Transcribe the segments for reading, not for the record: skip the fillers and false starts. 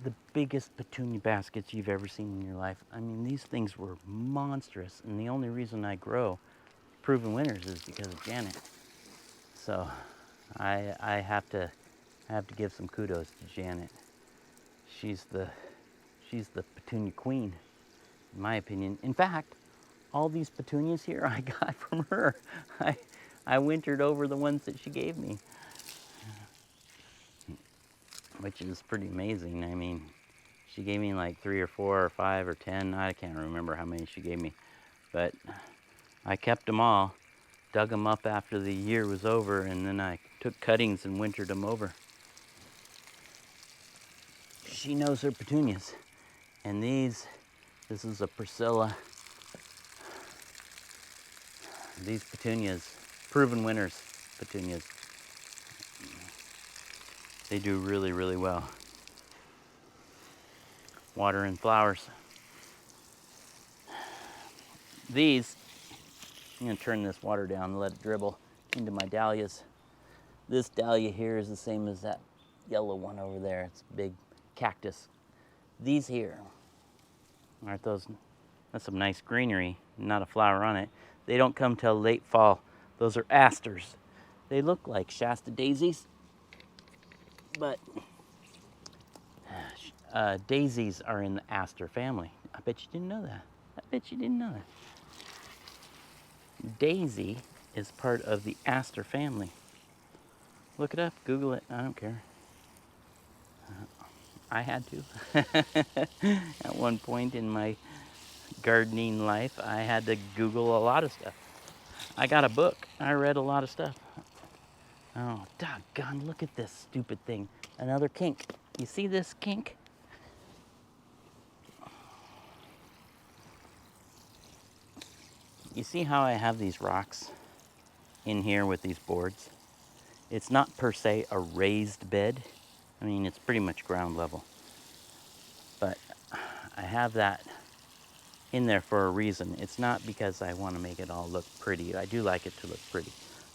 the biggest petunia baskets you've ever seen in your life. I mean, these things were monstrous, and the only reason I grow proven winners is because of Janet. So I have to give some kudos to Janet. She's the petunia queen, in my opinion. In fact, all these petunias here I got from her. I wintered over the ones that she gave me, which is pretty amazing. I mean, she gave me like 3 or 4 or 5 or 10. I can't remember how many she gave me, but I kept them all, dug them up after the year was over, and then I took cuttings and wintered them over. She knows her petunias. And this is a Priscilla. These petunias, proven winners petunias. They do really, really well. Water and flowers. These, I'm gonna turn this water down and let it dribble into my dahlias. This dahlia here is the same as that yellow one over there. It's a big cactus. These here, aren't those? That's some nice greenery, not a flower on it. They don't come till late fall. Those are asters. They look like Shasta daisies, but daisies are in the aster family. I bet you didn't know that. I bet you didn't know that. Daisy is part of the aster family. Look it up, Google it, I don't care. I had to. At one point in my gardening life, I had to Google a lot of stuff. I got a book. I read a lot of stuff. Oh, doggone, look at this stupid thing. Another kink. You see this kink? You see how I have these rocks in here with these boards? It's not per se a raised bed. I mean, it's pretty much ground level. But I have that in there for a reason. It's not because I want to make it all look pretty. I do like it to look pretty.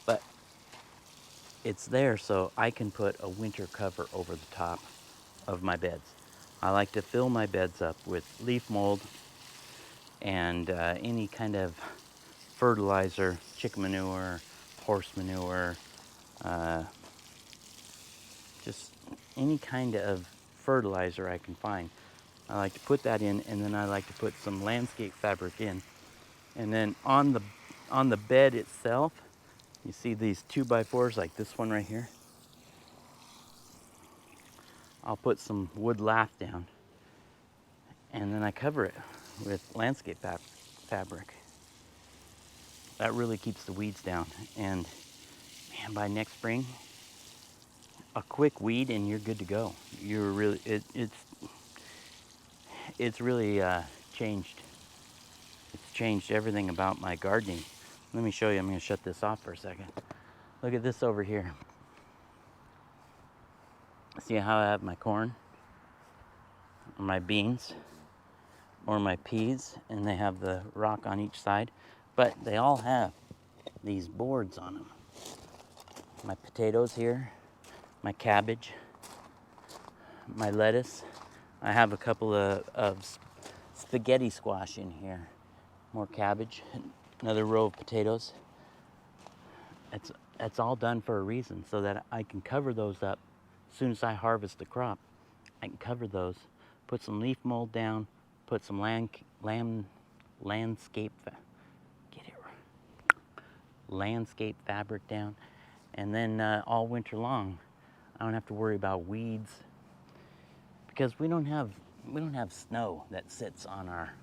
But it's there so I can put a winter cover over the top of my beds. I like to fill my beds up with leaf mold and any kind of fertilizer, chicken manure, horse manure, just any kind of fertilizer I can find. I like to put that in, and then I like to put some landscape fabric in. And then on the bed itself, you see these 2x4s like this one right here? I'll put some wood lath down, and then I cover it with landscape fabric. That really keeps the weeds down. And man, by next spring, a quick weed and you're good to go. You're really, it's really changed. It's changed everything about my gardening. Let me show you. I'm going to shut this off for a second. Look at this over here. See how I have my corn, or my beans, or my peas, and they have the rock on each side, but they all have these boards on them. My potatoes here, my cabbage, my lettuce. I have a couple of spaghetti squash in here. More cabbage, another row of potatoes. It's all done for a reason, so that I can cover those up as soon as I harvest the crop. I can cover those, put some leaf mold down, put some landscape fabric down, and then all winter long, I don't have to worry about weeds, because we don't have snow that sits on our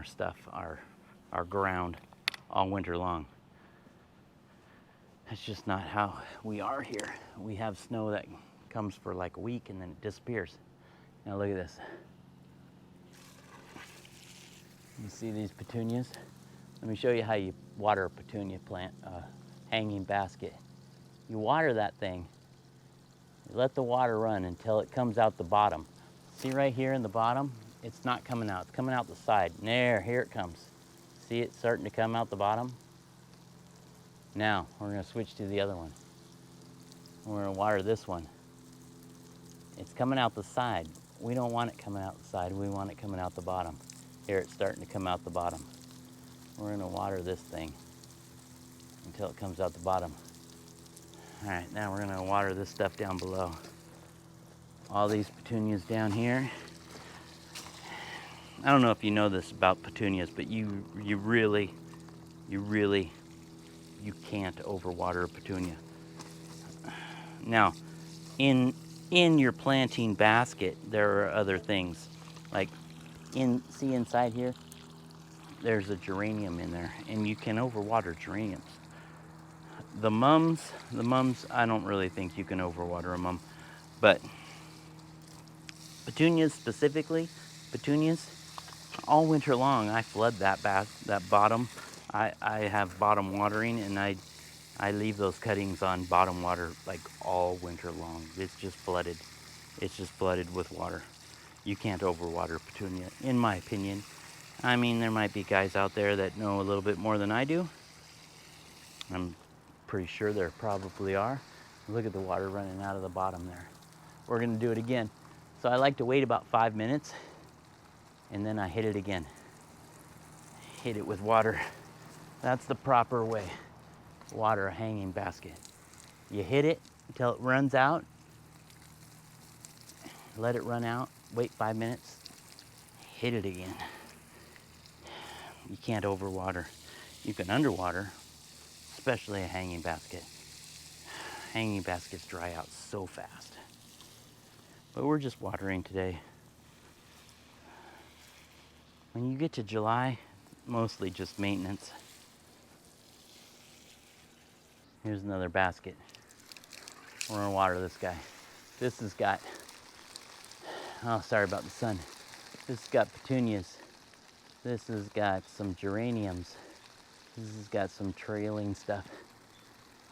stuff, our ground all winter long. That's just not how we are here. We have snow that comes for like a week and then it disappears. Now look at this. You see these petunias? Let me show you how you water a petunia plant, hanging basket. You water that thing, you let the water run until it comes out the bottom. See right here in the bottom? It's not coming out, it's coming out the side. There, here it comes. See it starting to come out the bottom? Now, we're gonna switch to the other one. We're gonna water this one. It's coming out the side. We don't want it coming out the side, we want it coming out the bottom. Here, it's starting to come out the bottom. We're gonna water this thing until it comes out the bottom. All right, now we're gonna water this stuff down below. All these petunias down here. I don't know if you know this about petunias, but you really can't overwater a petunia. Now, in your planting basket, there are other things. Like see inside here, there's a geranium in there, and you can overwater geraniums. The mums, I don't really think you can overwater a mum, but petunias specifically, all winter long, I flood that bottom. I have bottom watering, and I leave those cuttings on bottom water like all winter long. It's just flooded. It's just flooded with water. You can't overwater petunia, in my opinion. I mean, there might be guys out there that know a little bit more than I do. I'm pretty sure there probably are. Look at the water running out of the bottom there. We're gonna do it again. So I like to wait about 5 minutes, and then I hit it again. Hit it with water. That's the proper way. Water a hanging basket. You hit it until it runs out. Let it run out. Wait 5 minutes. Hit it again. You can't overwater. You can underwater, especially a hanging basket. Hanging baskets dry out so fast. But we're just watering today. When you get to July, mostly just maintenance. Here's another basket. We're gonna water this guy. This has got, oh, sorry about the sun. This has got petunias. This has got some geraniums. This has got some trailing stuff.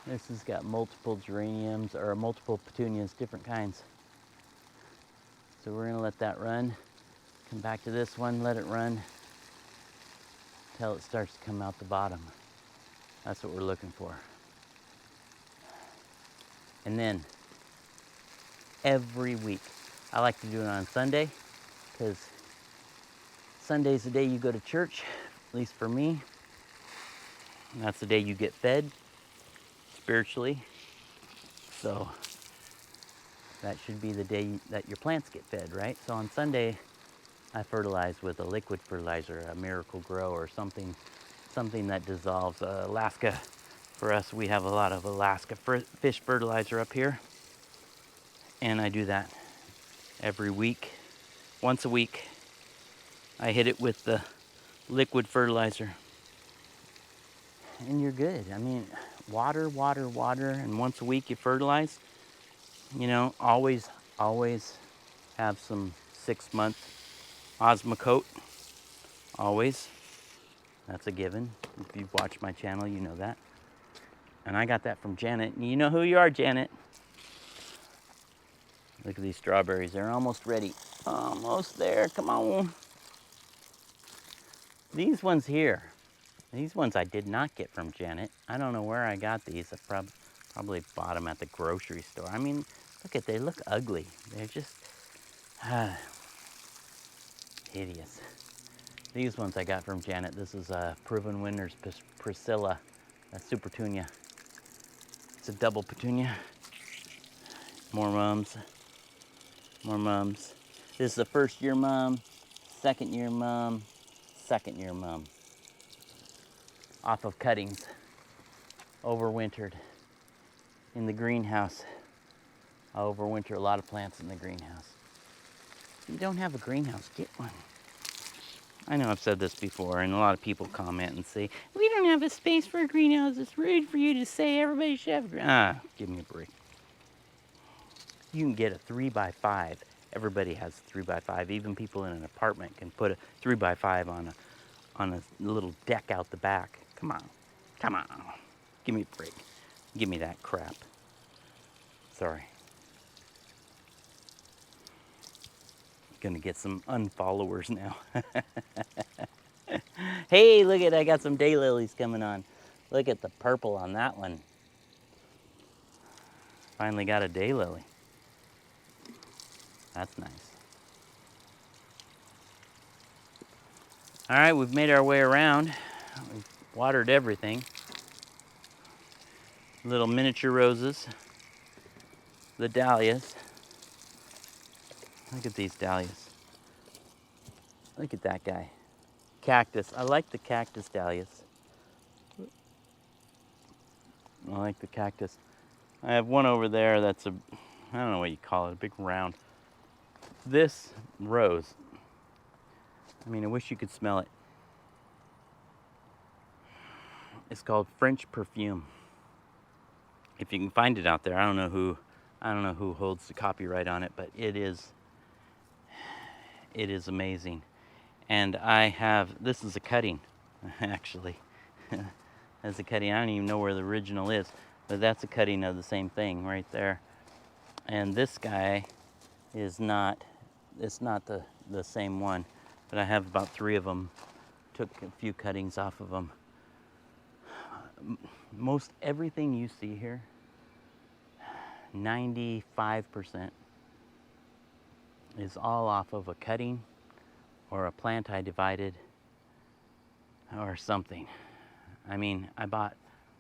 This has got multiple geraniums, or multiple petunias, different kinds. So we're gonna let that run. Come back to this one, let it run until it starts to come out the bottom. That's what we're looking for. And then every week, I like to do it on Sunday, because Sunday's the day you go to church, at least for me. And that's the day you get fed spiritually. So that should be the day that your plants get fed, right? So on Sunday, I fertilize with a liquid fertilizer, a Miracle Grow, or something that dissolves. Alaska, for us, we have a lot of Alaska fish fertilizer up here. And I do that every week. Once a week, I hit it with the liquid fertilizer. And you're good. I mean, water, and once a week you fertilize. You know, always have some 6-month Osmocote. Always. That's a given. If you've watched my channel, you know that. And I got that from Janet. And you know who you are, Janet. Look at these strawberries. They're almost ready. Almost there. Come on. These ones here. These ones I did not get from Janet. I don't know where I got these. I probably bought them at the grocery store. I mean, they look ugly. They're just hideous. These ones I got from Janet. This is Proven Winners Priscilla, a super petunia. It's a double petunia. More mums. More mums. This is the first year mum, second year mum, second year mum. Off of cuttings. Overwintered in the greenhouse. I overwinter a lot of plants in the greenhouse. If you don't have a greenhouse, get one. I know I've said this before, and a lot of people comment and say, we don't have a space for a greenhouse. It's rude for you to say everybody should have a greenhouse. Give me a break. You can get a 3x5. Everybody has a 3x5. Even people in an apartment can put a 3x5 on a little deck out the back. Come on. Give me a break. Give me that crap. Sorry. Gonna get some unfollowers now. Hey, look at, I got some daylilies coming on. Look at the purple on that one. Finally got a daylily. That's nice. All right, we've made our way around. We've watered everything. Little miniature roses. The dahlias. Look at these dahlias. Look at that guy. Cactus. I like the cactus dahlias. I like the cactus. I have one over there that's I don't know what you call it, a big round. This rose, I mean, I wish you could smell it. It's called French perfume. If you can find it out there, I don't know who holds the copyright on it, but it is amazing. And this is a cutting, actually. That's a cutting. I don't even know where the original is, but that's a cutting of the same thing right there. And this guy it's not the same one, but I have about 3 of them. Took a few cuttings off of them. Most everything you see here, 95% is all off of a cutting or a plant I divided or something. I mean, I bought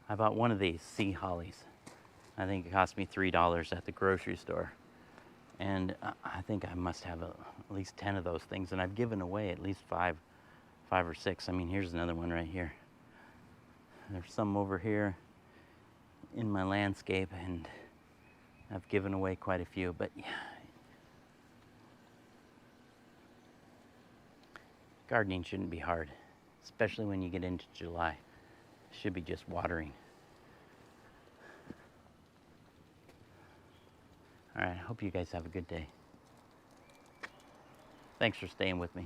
one of these sea hollies. I think it cost me $3 at the grocery store. And I think I must have at least 10 of those things, and I've given away at least five or 6. I mean, here's another one right here. There's some over here in my landscape, and I've given away quite a few, but yeah. Gardening shouldn't be hard, especially when you get into July. It should be just watering. All right, I hope you guys have a good day. Thanks for staying with me.